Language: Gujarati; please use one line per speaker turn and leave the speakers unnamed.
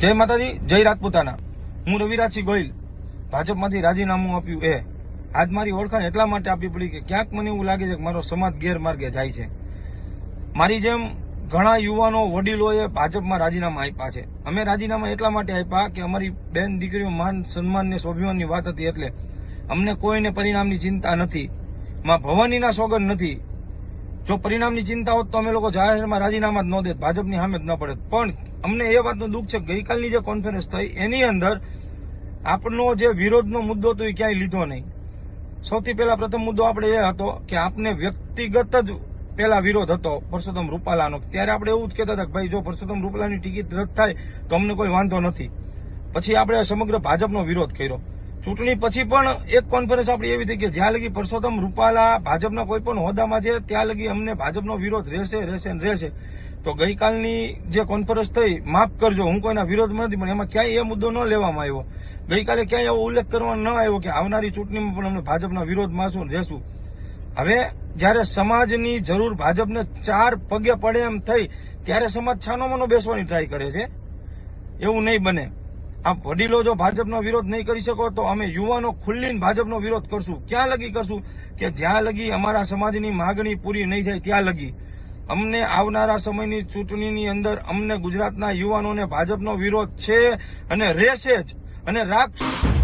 જય માતાજી, જય રાજપૂતાના। હું રવિરાજસિંહ ગોહિલ, ભાજપમાંથી રાજીનામું આપ્યું એ આજ મારી ઓળખાણ એટલા માટે આપવી પડી કે ક્યાંક મને એવું લાગે છે કે મારો સમાજ ગેરમાર્ગે જાય છે। મારી જેમ ઘણા યુવાનો વડીલોએ ભાજપમાં રાજીનામા આપ્યા છે। અમે રાજીનામા એટલા માટે આપ્યા કે અમારી બેન દીકરીઓ માન સન્માન ને સ્વાભિમાનની વાત હતી, એટલે અમને કોઈને પરિણામની ચિંતા નથી, માં ભવાનીના સોગંદ નથી। જો પરિણામની ચિંતા હોત તો અમે લોકો જાહેરમાં રાજીનામા જ ન દેત, ભાજપની સામે જ ન પડે। પણ અમને એ વાતનું દુઃખ છે કે ગઈકાલની જે કોન્ફરન્સ થઈ એની અંદર આપણનો જે વિરોધનો મુદ્દો હતો એ ક્યાંય લીધો નહીં। સૌથી પહેલા પ્રથમ મુદ્દો આપણે એ હતો કે આપને વ્યક્તિગત જ પહેલા વિરોધ હતો પરસોત્તમ રૂપાલાનો। ત્યારે આપણે એવું જ કહેતા હતા કે ભાઈ જો પરસોત્તમ રૂપાલાની ટિકિટ રદ થાય તો અમને કોઈ વાંધો નથી। પછી આપણે સમગ્ર ભાજપનો વિરોધ કર્યો। ચૂંટણી પછી પણ એક કોન્ફરન્સ આપણી એવી થઈ કે જ્યાં લગી પરસોત્તમ રૂપાલા ભાજપના કોઈ પણ હોદ્દામાં છે ત્યાં લગી અમને ભાજપનો વિરોધ રહેશે। તો ગઈકાલની જે કોન્ફરન્સ થઈ, માફ કરજો હું કોઈના વિરોધમાં નથી, પણ એમાં ક્યાંય એ મુદ્દો ન લેવામાં આવ્યો। ગઈકાલે ક્યાંય એવો ઉલ્લેખ કરવામાં ન આવ્યો કે આવનારી ચૂંટણીમાં પણ અમે ભાજપના વિરોધમાં રહેશું। હવે જયારે સમાજની જરૂર ભાજપને ચાર પગે પડે એમ થઈ ત્યારે સમાજ છાનો માનો બેસવાની ટ્રાય કરે છે। એવું નહીં બને। આ વડીલો જો ભાજપનો વિરોધ નહીં કરી શકો તો અમે યુવાનો ખુલ્લીને ભાજપનો વિરોધ કરશું। ક્યાં લગી કરશું કે જ્યાં લગી અમારા સમાજની માગણી પૂરી નહીં થાય ત્યાં લગી। અમને આવનારા સમયની ચૂંટણીની અંદર અમને ગુજરાતના યુવાનોને ભાજપનો વિરોધ છે અને રહેશે જ અને રાખશું।